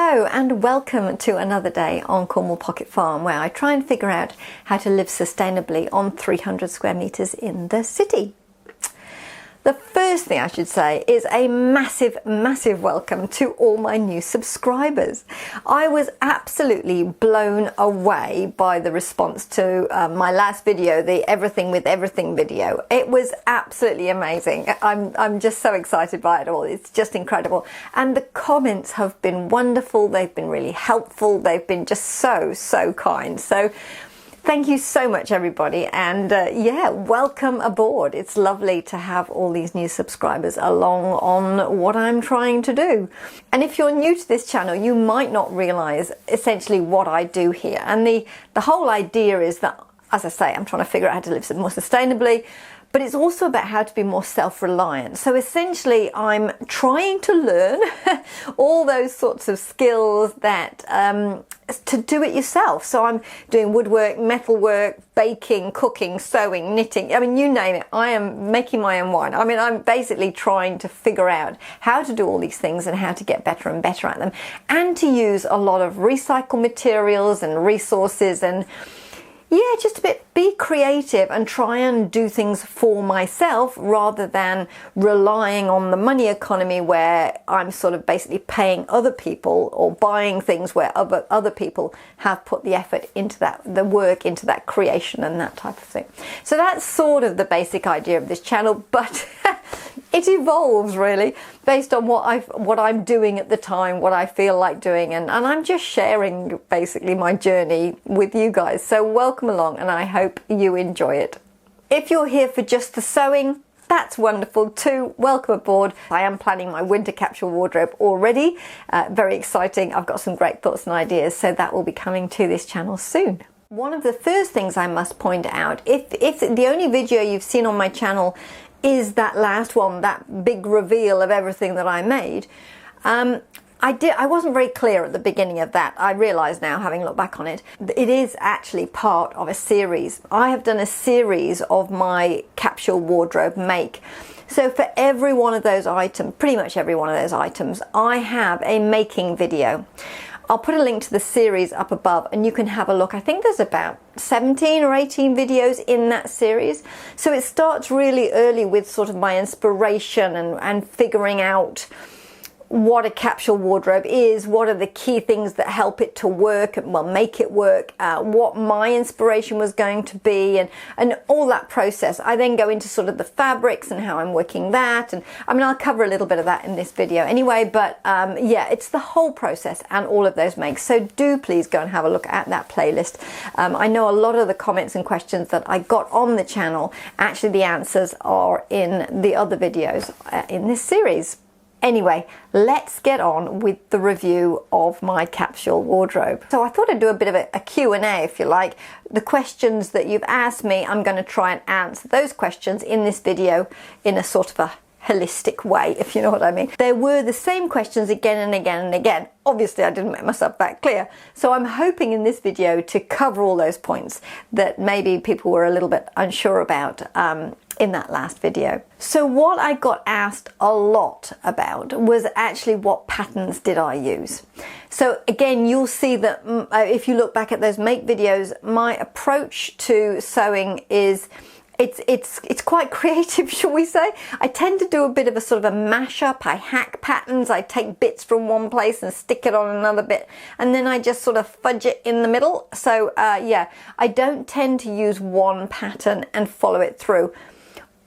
Hello and welcome to another day on Cornwall Pocket Farm, where I try and figure out how to live sustainably on 300 square metres in the city. The first thing I should say is a massive welcome to all my new subscribers. I was absolutely blown away by the response to my last video, the Everything with Everything video. It was absolutely amazing. I'm just so excited by it all. It's just incredible. And the comments have been wonderful. They've been really helpful. They've been just so kind. So thank you so much, everybody, and yeah, welcome aboard. It's lovely to have all these new subscribers along on what I'm trying to do. And if you're new to this channel, you might not realise essentially what I do here. And the whole idea is that, as I say, I'm trying to figure out how to live more sustainably, but it's also about how to be more self-reliant. So essentially, I'm trying to learn all those sorts of skills that to do it yourself. So I'm doing woodwork, metalwork, baking, cooking, sewing, knitting. I mean, you name it. I am making my own wine. I mean, I'm basically trying to figure out how to do all these things and how to get better and better at them, and to use a lot of recycled materials and resources, and yeah, just be creative and try and do things for myself rather than relying on the money economy, where I'm sort of basically paying other people or buying things where other people have put the effort into that, the work into that creation and that type of thing. So that's sort of the basic idea of this channel, but it evolves really based on what I'm doing at the time, what I feel like doing, and I'm just sharing basically my journey with you guys. So welcome along, and I hope you enjoy it. If you're here for just the sewing, that's wonderful too. Welcome aboard. I am planning my winter capsule wardrobe already. Very exciting. I've got some great thoughts and ideas, so that will be coming to this channel soon. One of the first things I must point out, if the only video you've seen on my channel is that last one, that big reveal of everything that I made, I wasn't very clear at the beginning of that. I realise now, having looked back on it, it is actually part of a series. I have done a series of my capsule wardrobe make. So for every one of those items, pretty much every one of those items, I have a making video. I'll put a link to the series up above and you can have a look. I think there's about 17 or 18 videos in that series. So it starts really early with sort of my inspiration and figuring out what a capsule wardrobe is, what are the key things that help it to work and, well, make it work, what my inspiration was going to be, and all that process. I then go into sort of the fabrics and how I'm working that, and I mean, I'll cover a little bit of that in this video anyway, but yeah, it's the whole process and all of those makes. So do please go and have a look at that playlist. I know a lot of the comments and questions that I got on the channel, actually the answers are in the other videos in this series. Anyway, let's get on with the review of my capsule wardrobe. So I thought I'd do a bit of a Q&A, if you like. The questions that you've asked me, I'm going to try and answer those questions in this video in a sort of a holistic way, if you know what I mean. There were the same questions again and again and again. Obviously, I didn't make myself that clear. So I'm hoping in this video to cover all those points that maybe people were a little bit unsure about in that last video. So what I got asked a lot about was actually what patterns did I use. So again, you'll see that if you look back at those make videos, my approach to sewing is it's quite creative, shall we say. I tend to do a bit of a sort of a mashup. I hack patterns. I take bits from one place and stick it on another bit, and then I just sort of fudge it in the middle. So yeah, I don't tend to use one pattern and follow it through.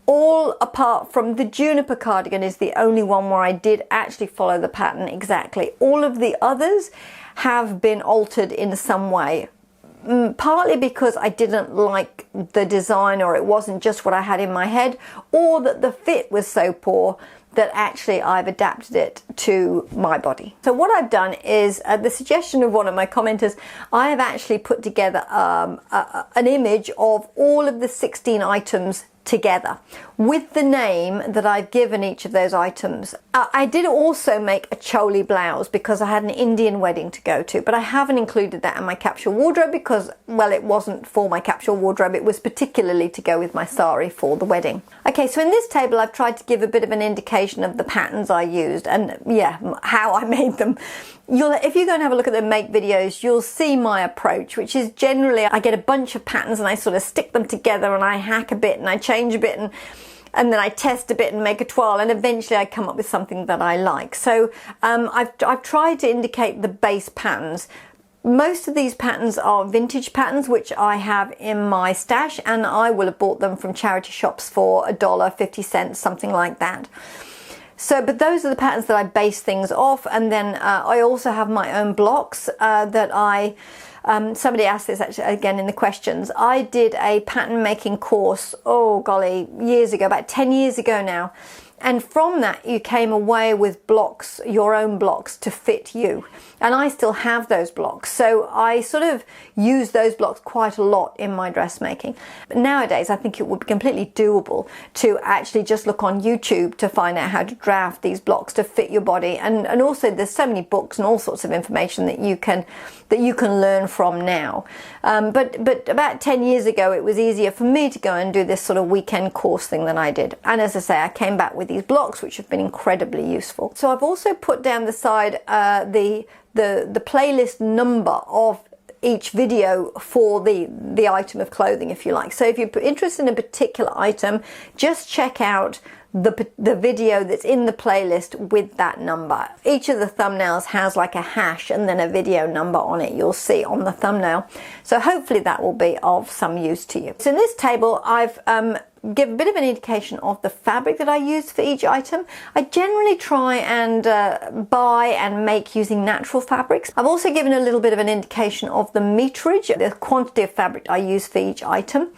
All apart from the juniper cardigan is the only one where I did actually follow the pattern exactly. All of the others have been altered in some way. Partly because I didn't like the design, or it wasn't just what I had in my head, or that the fit was so poor that actually I've adapted it to my body. So what I've done is, at the suggestion of one of my commenters, I have actually put together an image of all of the 16 items together. with the name that I've given each of those items. I did also make a choli blouse because I had an Indian wedding to go to, but I haven't included that in my capsule wardrobe because, well, it wasn't for my capsule wardrobe, it was particularly to go with my sari for the wedding. Okay, so in this table I've tried to give a bit of an indication of the patterns I used and how I made them. If you go and have a look at the make videos, you'll see my approach, which is generally I get a bunch of patterns and I sort of stick them together and I hack a bit and I change a bit and then I test a bit and make a toile, and eventually I come up with something that I like. So I've tried to indicate the base patterns. Most of these patterns are vintage patterns, which I have in my stash, and I will have bought them from charity shops for $1, 50 cents, something like that. So, but those are the patterns that I base things off, and then I also have my own blocks that somebody asked this actually again in the questions. I did a pattern making course, oh golly, years ago, about 10 years ago now. And from that you came away with blocks, your own blocks to fit you. And I still have those blocks. So I sort of use those blocks quite a lot in my dressmaking. But nowadays I think it would be completely doable to actually just look on YouTube to find out how to draft these blocks to fit your body. And also there's so many books and all sorts of information that you can learn from now. But about 10 years ago it was easier for me to go and do this sort of weekend course thing that I did. And as I say, I came back with these blocks which have been incredibly useful. So I've also put down the side the playlist number of each video for the item of clothing, if you like. So if you're interested in a particular item, just check out the video that's in the playlist with that number. Each of the thumbnails has like a hash and then a video number on it, you'll see on the thumbnail. So hopefully that will be of some use to you. So in this table I've give a bit of an indication of the fabric that I use for each item. I generally try and buy and make using natural fabrics. I've also given a little bit of an indication of the meterage, the quantity of fabric I use for each item.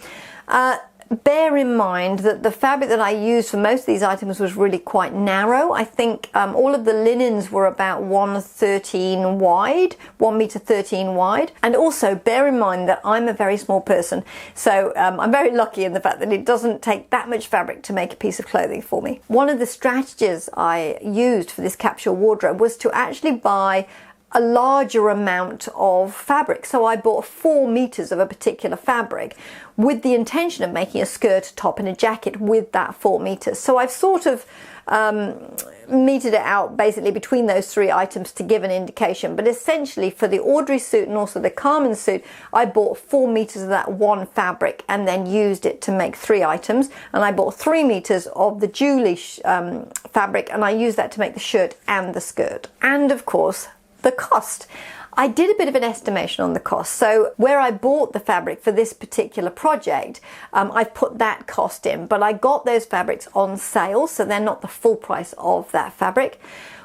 Bear in mind that the fabric that I used for most of these items was really quite narrow. I think all of the linens were about 1.13 wide, 1 meter 13 wide. And also bear in mind that I'm a very small person, so I'm very lucky in the fact that it doesn't take that much fabric to make a piece of clothing for me. One of the strategies I used for this capsule wardrobe was to actually buy a larger amount of fabric. So I bought 4 meters of a particular fabric with the intention of making a skirt, a top and a jacket with that 4 meters. So I've sort of metered it out basically between those 3 items to give an indication. But essentially for the Audrey suit and also the Carmen suit, I bought 4 meters of that one fabric and then used it to make 3 items. And I bought 3 meters of the Julie fabric and I used that to make the shirt and the skirt. And of course, the cost. I did a bit of an estimation on the cost. So where I bought the fabric for this particular project, I've put that cost in, but I got those fabrics on sale, so they're not the full price of that fabric.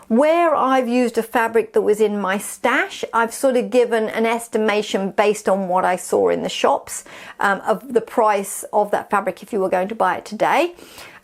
Where I've used a fabric that was in my stash, I've sort of given an estimation based on what I saw in the shops of the price of that fabric if you were going to buy it today.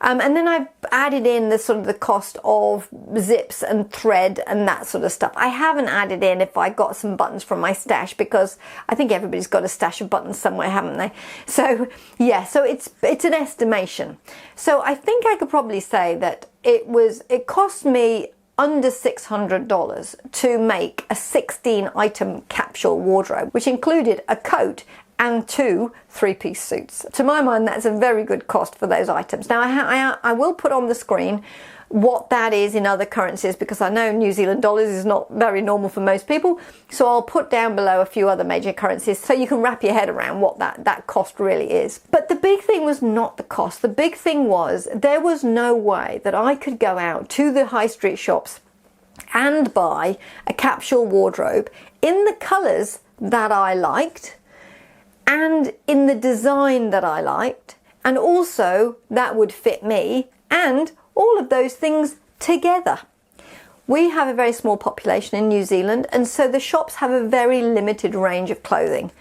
And then I've added in the sort of the cost of zips and thread and that sort of stuff. I haven't added in if I got some buttons from my stash because I think everybody's got a stash of buttons somewhere, haven't they? So yeah, so it's an estimation. So I think I could probably say that it cost me under $600 to make a 16 item capsule wardrobe, which included a coat and 2 3-piece suits. To my mind, that's a very good cost for those items. Now I will put on the screen what that is in other currencies because I know New Zealand dollars is not very normal for most people, so I'll put down below a few other major currencies so you can wrap your head around what that cost really is. But the big thing was not the cost. The big thing was there was no way that I could go out to the high street shops and buy a capsule wardrobe in the colours that I liked and in the design that I liked, and also that would fit me, and all of those things together. We have a very small population in New Zealand, and so the shops have a very limited range of clothing.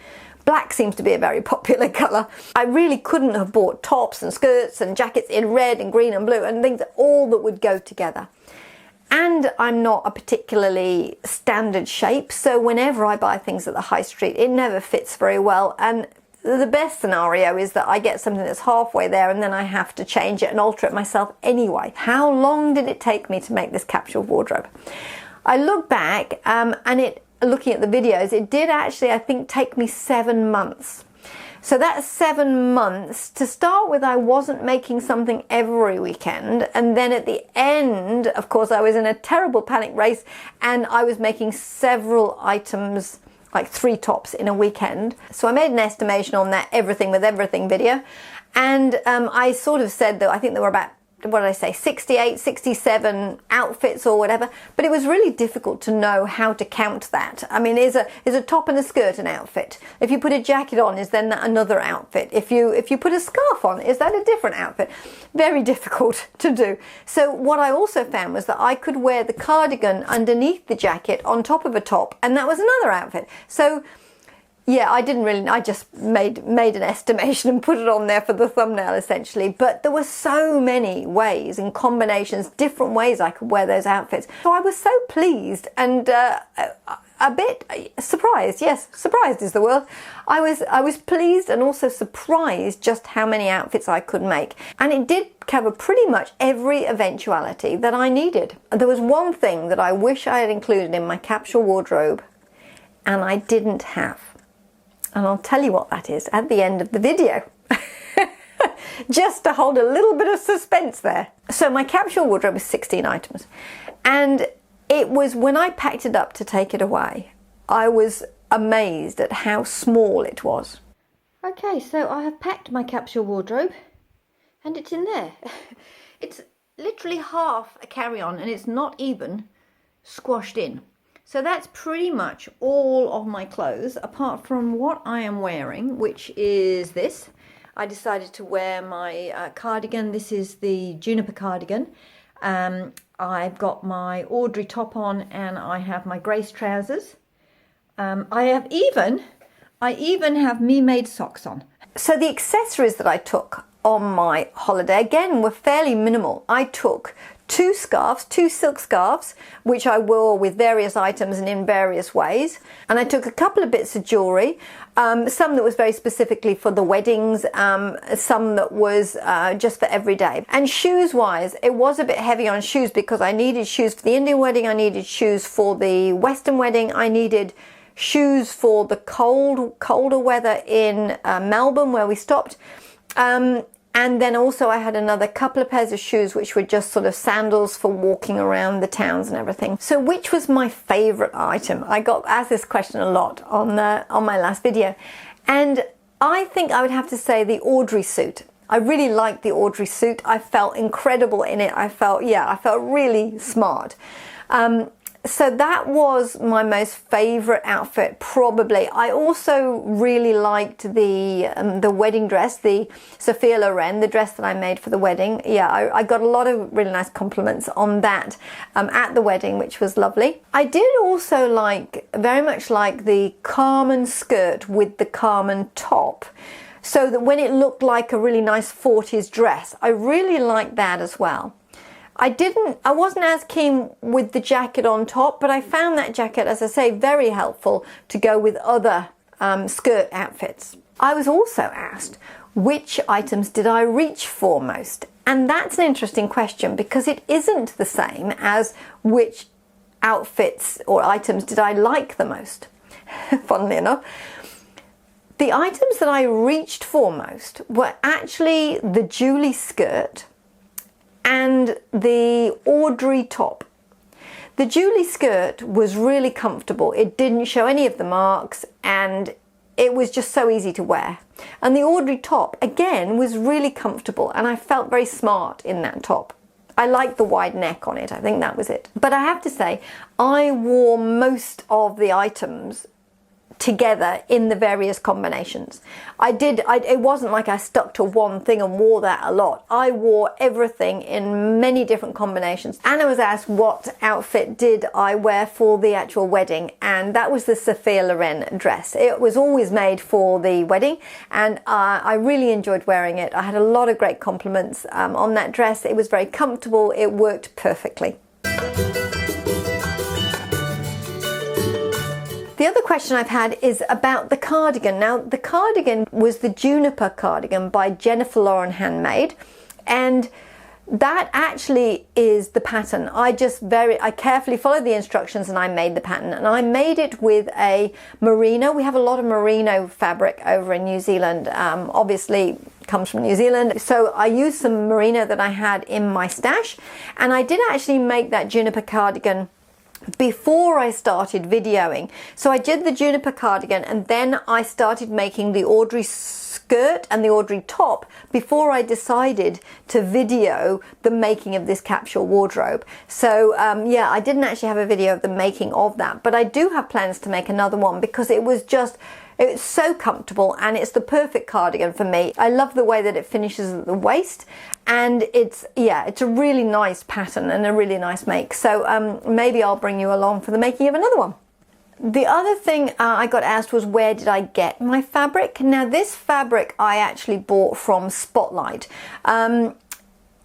Black seems to be a very popular colour. I really couldn't have bought tops and skirts and jackets in red and green and blue and things, all that would go together. And I'm not a particularly standard shape, so whenever I buy things at the high street, it never fits very well. And the best scenario is that I get something that's halfway there and then I have to change it and alter it myself anyway. How long did it take me to make this capsule wardrobe? I look back looking at the videos, it did actually, I think, take me 7 months. So that's 7 months. To start with, I wasn't making something every weekend. And then at the end, of course, I was in a terrible panic race and I was making several items, like 3 tops in a weekend. So I made an estimation on that everything with everything video. And I sort of said that I think there were about, what did I say, 68, 67 outfits or whatever, but it was really difficult to know how to count that. I mean, is a top and a skirt an outfit? If you put a jacket on, is then that another outfit? If you put a scarf on, is that a different outfit? Very difficult to do. So what I also found was that I could wear the cardigan underneath the jacket on top of a top, and that was another outfit. So yeah, I just made an estimation and put it on there for the thumbnail essentially. But there were so many ways and combinations, different ways I could wear those outfits. So I was so pleased and a bit surprised. Yes, surprised is the word. I was pleased and also surprised just how many outfits I could make. And it did cover pretty much every eventuality that I needed. There was one thing that I wish I had included in my capsule wardrobe and I didn't have. And I'll tell you what that is at the end of the video. Just to hold a little bit of suspense there. So my capsule wardrobe is 16 items. And it was, when I packed it up to take it away, I was amazed at how small it was. Okay, so I have packed my capsule wardrobe and it's in there. It's literally half a carry-on and it's not even squashed in. So that's pretty much all of my clothes, apart from what I am wearing, which is this. I decided to wear my cardigan. This is the juniper cardigan. I've got my Audrey top on and I have my Grace trousers. I even have me-made socks on. So the accessories that I took on my holiday, again, were fairly minimal. I took 2 scarves, 2 silk scarves, which I wore with various items and in various ways. And I took a couple of bits of jewellery, some that was very specifically for the weddings, some that was just for every day. And shoes-wise, it was a bit heavy on shoes because I needed shoes for the Indian wedding, I needed shoes for the Western wedding, I needed shoes for the colder weather in Melbourne where we stopped. And then also I had another couple of pairs of shoes which were just sort of sandals for walking around the towns and everything. So which was my favourite item? I got asked this question a lot on my last video. And I think I would have to say the Audrey suit. I really liked the Audrey suit. I felt incredible in it. I felt really smart. So that was my most favourite outfit, probably. I also really liked the wedding dress, the Sophia Loren, the dress that I made for the wedding. Yeah, I got a lot of really nice compliments on that at the wedding, which was lovely. I did also very much like the Carmen skirt with the Carmen top. So that when it looked like a really nice 40s dress, I really liked that as well. I wasn't as keen with the jacket on top, but I found that jacket, as I say, very helpful to go with other skirt outfits. I was also asked, which items did I reach for most? And that's an interesting question because it isn't the same as which outfits or items did I like the most, funnily enough. The items that I reached for most were actually the Julie skirt and the Audrey top. The Julie skirt was really comfortable. It didn't show any of the marks and it was just so easy to wear. And the Audrey top, again, was really comfortable and I felt very smart in that top. I liked the wide neck on it. I think that was it. But I have to say, I wore most of the items together in the various combinations. It wasn't like I stuck to one thing and wore that a lot. I wore everything in many different combinations. Anna was asked what outfit did I wear for the actual wedding, and that was the Sophia Loren dress. It was always made for the wedding and I really enjoyed wearing it. I had a lot of great compliments on that dress. It was very comfortable. It The other question I've had is about the cardigan. Now, the cardigan was the Juniper cardigan by Jennifer Lauren Handmade, and that actually is the pattern. I carefully followed the instructions and I made the pattern, and I made it with a merino. We have a lot of merino fabric over in New Zealand. Obviously comes from New Zealand. So I used some merino that I had in my stash, and I did actually make that Juniper cardigan before I started videoing. So I did the Juniper cardigan, and then I started making the Audrey skirt and the Audrey top before I decided to video the making of this capsule wardrobe. So yeah, I didn't actually have a video of the making of that, but I do have plans to make another one because it's so comfortable and it's the perfect cardigan for me. I love the way that it finishes at the waist, and it's a really nice pattern and a really nice make. So maybe I'll bring you along for the making of another one. The other thing I got asked was, where did I get my fabric? Now, this fabric I actually bought from Spotlight.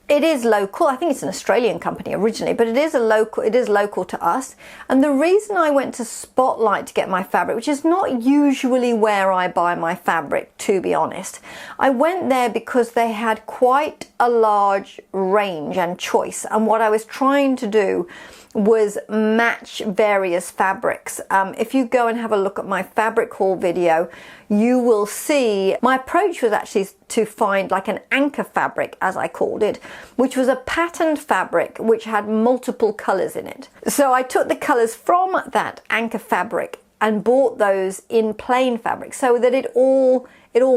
It is local. I think it's an Australian company originally, but it is local to us. And the reason I went to Spotlight to get my fabric, which is not usually where I buy my fabric, to be honest, I went there because they had quite a large range and choice. And what I was trying to do was match various fabrics. If you go and have a look at my fabric haul video, you will see my approach was actually to find like an anchor fabric, as I called it, which was a patterned fabric which had multiple colors in it. So I took the colors from that anchor fabric and bought those in plain fabric so that it all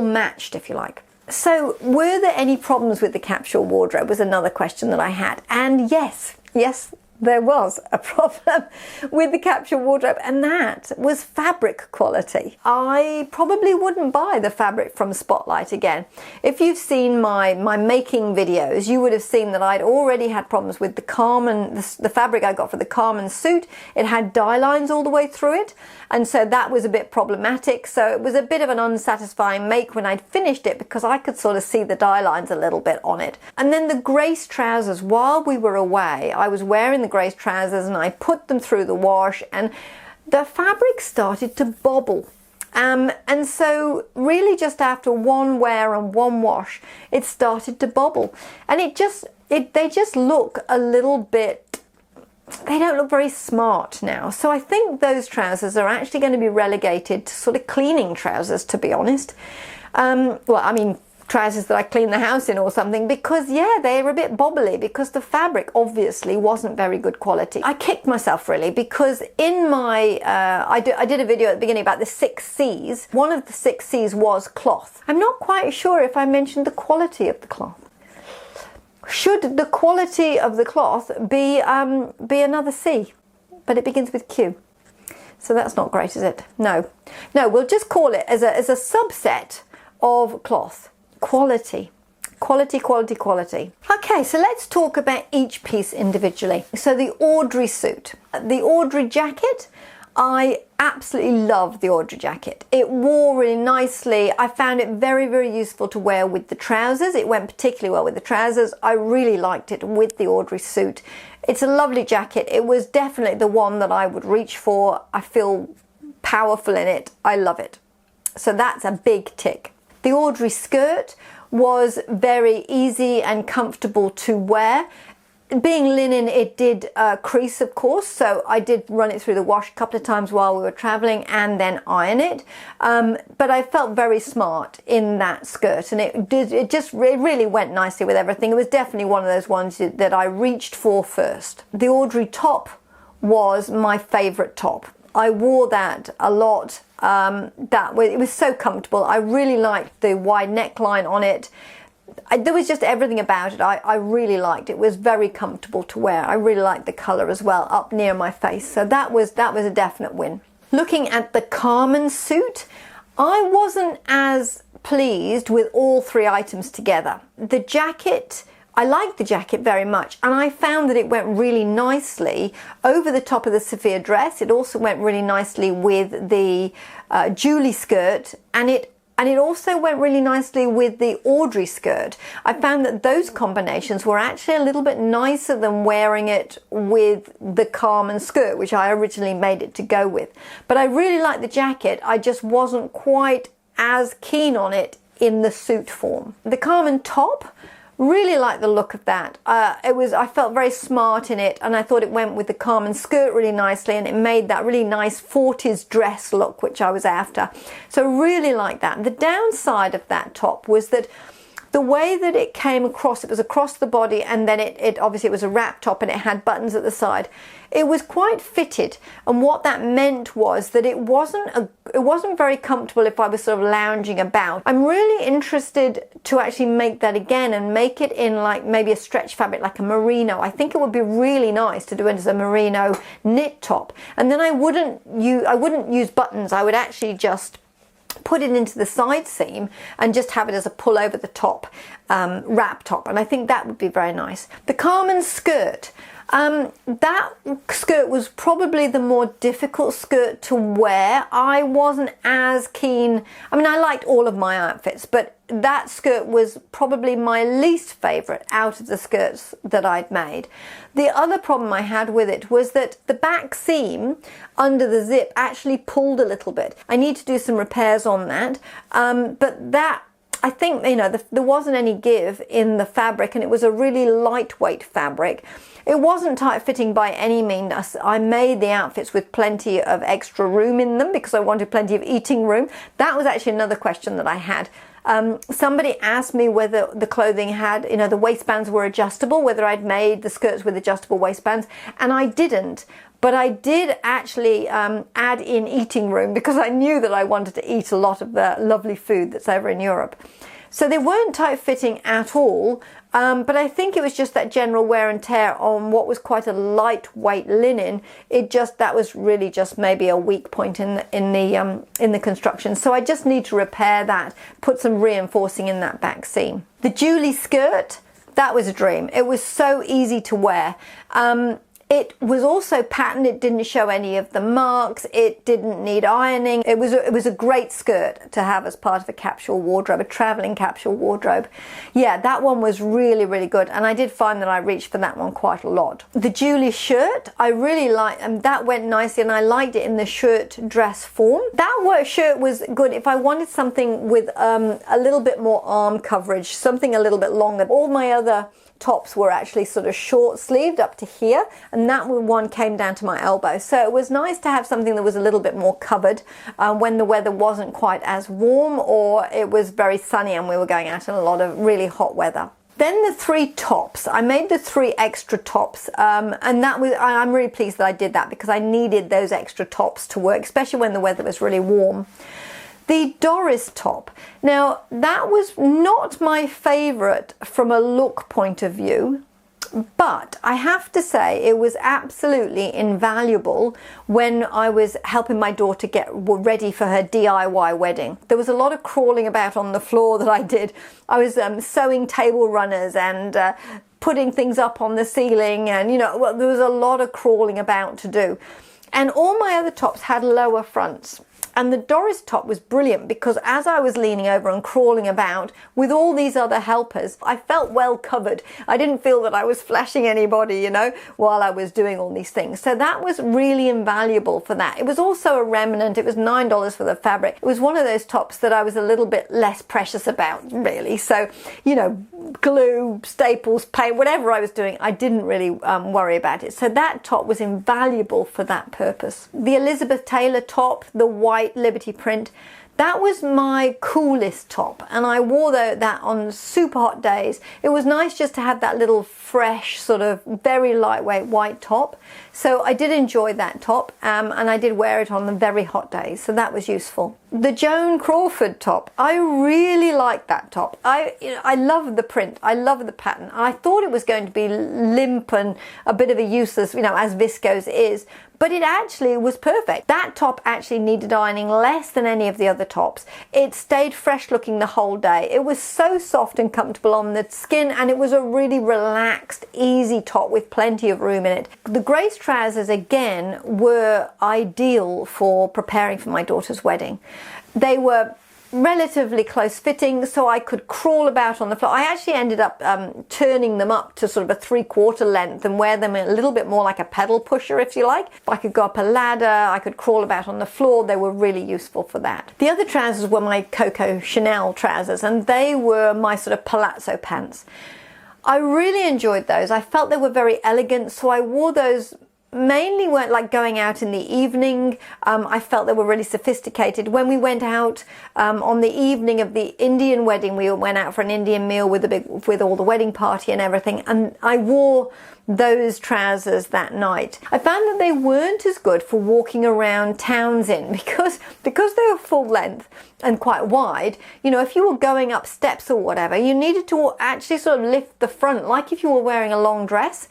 matched, if you like. So were there any problems with the capsule wardrobe was another question that I had. And yes, there was a problem with the capsule wardrobe, and that was fabric quality. I probably wouldn't buy the fabric from Spotlight again. If you've seen my making videos, you would have seen that I'd already had problems with the Carmen, the fabric I got for the Carmen suit. It had dye lines all the way through it, and so that was a bit problematic. So it was a bit of an unsatisfying make when I'd finished it, because I could sort of see the dye lines a little bit on it. And then the Grace trousers, while we were away, I was wearing the Grace trousers and I put them through the wash, and the fabric started to bobble. And so really just after one wear and one wash, it started to bobble. And they just look a little bit, they don't look very smart now. So I think those trousers are actually going to be relegated to sort of cleaning trousers, to be honest. Well, I mean, trousers that I clean the house in or something, because they're a bit bobbly because the fabric obviously wasn't very good quality. I kicked myself really, because in my I did a video at the beginning about the 6 C's. One of the 6 C's was cloth. I'm not quite sure if I mentioned the quality of the cloth. Should the quality of the cloth be another C? But it begins with Q. So that's not great, is it? No, we'll just call it as a subset of cloth. Quality. Okay, so let's talk about each piece individually. So the Audrey suit. The Audrey jacket, I absolutely love the Audrey jacket. It wore really nicely. I found it very, very useful to wear with the trousers. It went particularly well with the trousers. I really liked it with the Audrey suit. It's a lovely jacket. It was definitely the one that I would reach for. I feel powerful in it. I love it. So that's a big tick. The Audrey skirt was very easy and comfortable to wear. Being linen, it did crease, of course, so I did run it through the wash a couple of times while we were traveling and then iron it. But I felt very smart in that skirt, and it really went nicely with everything. It was definitely one of those ones that I reached for first. The Audrey top was my favorite top. I wore that a lot. It was so comfortable. I really liked the wide neckline on it. There was just everything about it I really liked. It was very comfortable to wear. I really liked the colour as well, up near my face. So that was a definite win. Looking at the Carmen suit, I wasn't as pleased with all 3 items together. The jacket, I liked the jacket very much, and I found that it went really nicely over the top of the Sophia dress. It also went really nicely with the Julie skirt, and it And it also went really nicely with the Audrey skirt. I found that those combinations were actually a little bit nicer than wearing it with the Carmen skirt, which I originally made it to go with. But I really liked the jacket. I just wasn't quite as keen on it in the suit form. The Carmen top, really liked the look of that. I felt very smart in it, and I thought it went with the Carmen skirt really nicely, and it made that really nice 40s dress look, which I was after. So really liked that. The downside of that top was that the way that it came across, it was across the body, and then it obviously it was a wrap top and it had buttons at the side. It was quite fitted, and what that meant was that it wasn't very comfortable if I was sort of lounging about. I'm really interested to actually make that again and make it in like maybe a stretch fabric, like a merino. I think it would be really nice to do it as a merino knit top, and then I wouldn't use buttons. I would actually just put it into the side seam and just have it as a pull over the top wrap top, and I think that would be very nice. The Carmen skirt, that skirt was probably the more difficult skirt to wear. I wasn't as keen. I mean, I liked all of my outfits, but that skirt was probably my least favourite out of the skirts that I'd made. The other problem I had with it was that the back seam under the zip actually pulled a little bit. I need to do some repairs on that, but that, I think, you know, there wasn't any give in the fabric, and it was a really lightweight fabric. It wasn't tight fitting by any means. I made the outfits with plenty of extra room in them because I wanted plenty of eating room. That was actually another question that I had. Somebody asked me whether the clothing had, you know, the waistbands were adjustable, whether I'd made the skirts with adjustable waistbands, and I didn't. But I did actually add in eating room because I knew that I wanted to eat a lot of the lovely food that's over in Europe. So they weren't tight fitting at all, but I think it was just that general wear and tear on what was quite a lightweight linen. That was really just maybe a weak point in the construction. So I just need to repair that, put some reinforcing in that back seam. The Julie skirt, that was a dream. It was so easy to wear. It was also patterned. It didn't show any of the marks. It didn't need ironing. It was a great skirt to have as part of a capsule wardrobe, a traveling capsule wardrobe. Yeah, that one was really, really good, and I did find that I reached for that one quite a lot. The Julie shirt, I really liked, and that went nicely, and I liked it in the shirt dress form. That shirt was good if I wanted something with a little bit more arm coverage, something a little bit longer. All my other tops were actually sort of short sleeved up to here, and that one came down to my elbow, so it was nice to have something that was a little bit more covered when the weather wasn't quite as warm or it was very sunny and we were going out in a lot of really hot weather. Then the 3 tops, I made the 3 extra tops, and that was, I'm really pleased that I did that because I needed those extra tops to work, especially when the weather was really warm. The Doris top. Now, that was not my favourite from a look point of view, but I have to say it was absolutely invaluable when I was helping my daughter get ready for her DIY wedding. There was a lot of crawling about on the floor that I did. I was sewing table runners and putting things up on the ceiling, and well, there was a lot of crawling about to do. And all my other tops had lower fronts. And the Doris top was brilliant because as I was leaning over and crawling about with all these other helpers, I felt well covered. I didn't feel that I was flashing anybody, while I was doing all these things. So that was really invaluable for that. It was also a remnant. It was $9 for the fabric. It was one of those tops that I was a little bit less precious about, really. So, glue, staples, paint, whatever I was doing, I didn't really worry about it. So that top was invaluable for that purpose. The Elizabeth Taylor top, the white Liberty print, that was my coolest top, and I wore that on super hot days. It was nice just to have that little fresh, sort of very lightweight white top. So I did enjoy that top, and I did wear it on the very hot days, so that was useful. The Joan Crawford top, I really liked that top. I love the print, I love the pattern. I thought it was going to be limp and a bit of a useless, as viscose is, but it actually was perfect. That top actually needed ironing less than any of the other tops. It stayed fresh looking the whole day. It was so soft and comfortable on the skin, and it was a really relaxed, easy top with plenty of room in it. The Grace trousers, again, were ideal for preparing for my daughter's wedding. They were relatively close fitting, so I could crawl about on the floor. I actually ended up turning them up to sort of a 3/4 length and wear them a little bit more like a pedal pusher, if you like. I could go up a ladder, I could crawl about on the floor. They were really useful for that. The other trousers were my Coco Chanel trousers, and they were my sort of palazzo pants. I really enjoyed those. I felt they were very elegant, so I wore those mainly weren't like going out in the evening. I felt they were really sophisticated. When we went out on the evening of the Indian wedding, we went out for an Indian meal with all the wedding party and everything, and I wore those trousers that night. I found that they weren't as good for walking around towns in because they were full length and quite wide. You know, if you were going up steps or whatever, you needed to actually sort of lift the front like if you were wearing a long dress.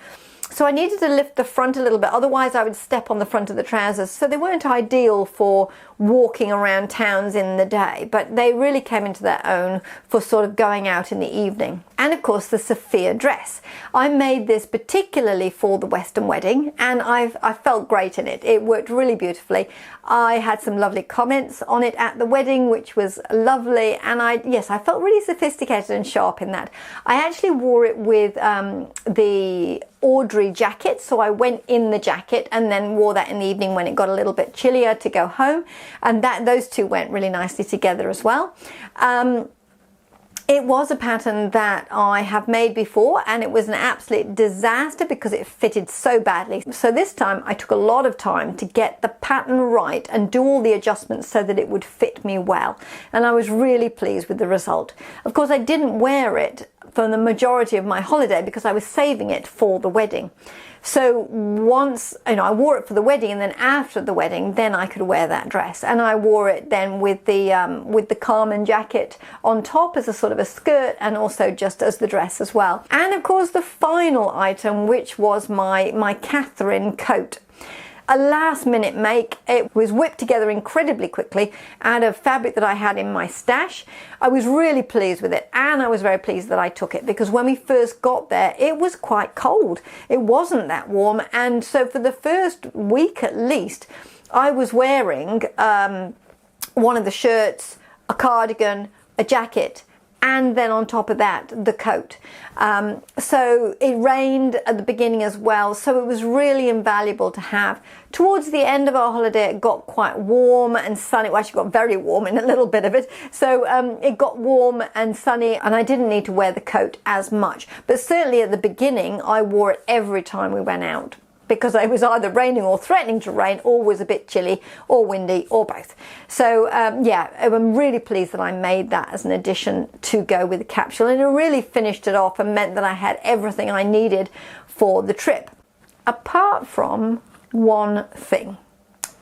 So I needed to lift the front a little bit, otherwise I would step on the front of the trousers. So they weren't ideal for walking around towns in the day, but they really came into their own for sort of going out in the evening. And of course the Sophia dress. I made this particularly for the Western wedding, and I felt great in it. It worked really beautifully. I had some lovely comments on it at the wedding, which was lovely, and I felt really sophisticated and sharp in that. I actually wore it with the Audrey jacket, so I went in the jacket and then wore that in the evening when it got a little bit chillier to go home, and those two went really nicely together as well. It was a pattern that I have made before, and it was an absolute disaster because it fitted so badly. So this time I took a lot of time to get the pattern right and do all the adjustments so that it would fit me well, and I was really pleased with the result. Of course, I didn't wear it for the majority of my holiday because I was saving it for the wedding. So once, I wore it for the wedding, and then after the wedding, then I could wear that dress. And I wore it then with the Carmen jacket on top as a sort of a skirt, and also just as the dress as well. And of course the final item, which was my Catherine coat. A last minute make. It was whipped together incredibly quickly out of fabric that I had in my stash. I was really pleased with it, and I was very pleased that I took it, because when we first got there it was quite cold. It wasn't that warm, and so for the first week at least I was wearing one of the shirts, a cardigan, a jacket, and then on top of that the coat. So it rained at the beginning as well, so it was really invaluable to have. Towards the end of our holiday it got quite warm and sunny. Well, actually got very warm in a little bit of it, so it got warm and sunny, and I didn't need to wear the coat as much, but certainly at the beginning I wore it every time we went out, because it was either raining or threatening to rain, or was a bit chilly or windy, or both. So I'm really pleased that I made that as an addition to go with the capsule, and it really finished it off and meant that I had everything I needed for the trip. Apart from one thing.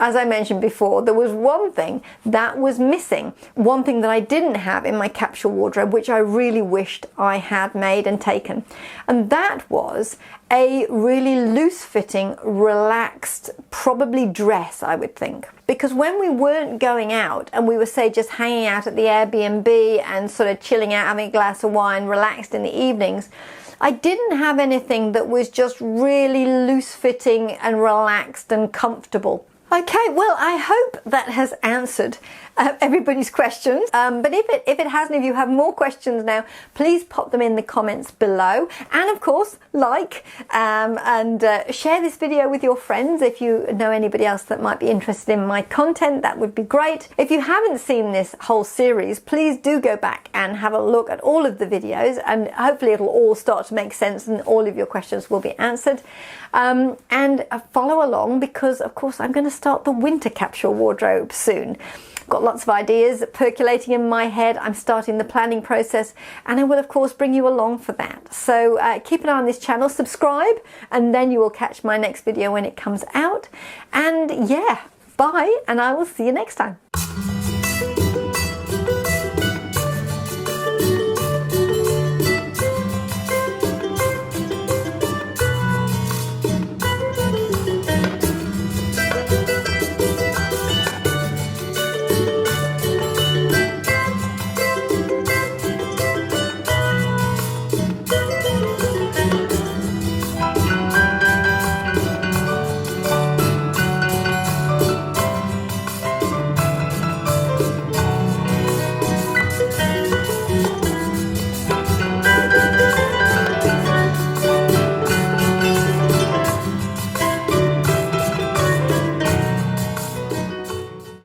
As I mentioned before, there was one thing that was missing, one thing that I didn't have in my capsule wardrobe, which I really wished I had made and taken. And that was a really loose-fitting, relaxed, probably dress, I would think. Because when we weren't going out and we were, say, just hanging out at the Airbnb and sort of chilling out, having a glass of wine, relaxed in the evenings, I didn't have anything that was just really loose-fitting and relaxed and comfortable. Okay, well, I hope that has answered everybody's questions. But if it hasn't, if you have more questions now, please pop them in the comments below. And of course, like and share this video with your friends. If you know anybody else that might be interested in my content, that would be great. If you haven't seen this whole series, please do go back and have a look at all of the videos, and hopefully it'll all start to make sense and all of your questions will be answered. And follow along, because of course I'm going to start the winter capsule wardrobe soon. Got lots of ideas percolating in my head. I'm starting the planning process, and I will of course bring you along for that. So keep an eye on this channel, subscribe, and then you will catch my next video when it comes out. And yeah, bye, and I will see you next time.